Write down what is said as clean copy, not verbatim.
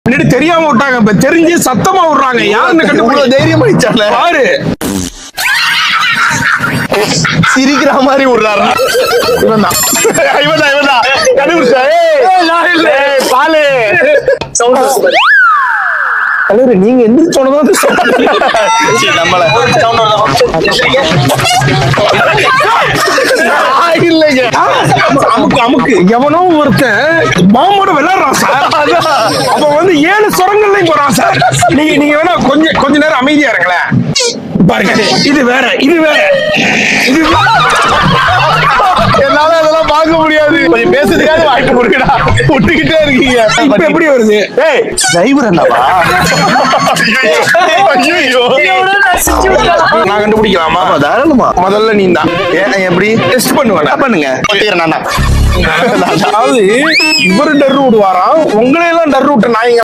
முன்னாடி தெரியாம விட்டாங்க, இப்ப தெரிஞ்சு சத்தமா விடுறாங்க. யாருன்னு கண்டுபிடி. தைரியம் ஆயிடுச்சால பாரு, சிரிக்கிற மாதிரி விடுறாரு. இவன்தான் கண்டுபிடிச்சா. பாலு தலைவர், நீங்க எந்திரிச்சு சொன்னதான் நம்மள இல்லைங்க. அமுக்கு அமுக்கு எவனோ ஒருத்தன் பாம்போட விளையாடுறான் சார். அப்ப வந்து 7 சுரங்கள்லையும் போறான் சார். நீங்க வேணா கொஞ்ச நேரம் அமைதியா இருங்களேன். பாருங்க, இது வேற இது வேற இது என்னால அதெல்லாம் பார்க்க முடியாது. கொஞ்சம் பேசுறதுக்காக வாய்ப்பு கொடுக்கடா. விட்டுக்கிட்டே இருக்கீங்க. இப்ப எப்படி வருது? ஏய் டிரைவர் என்னவா? ஐயோ நான் கண்டுபிடிக்கலாமா? தாராளமா. முதல்ல நீ தான். எப்படி டெஸ்ட் பண்ணுவேன். பண்ணுங்க. அதாவது இவரு டர் விடுவாராம், உங்களையெல்லாம் டர் விட்ட நாய்ங்க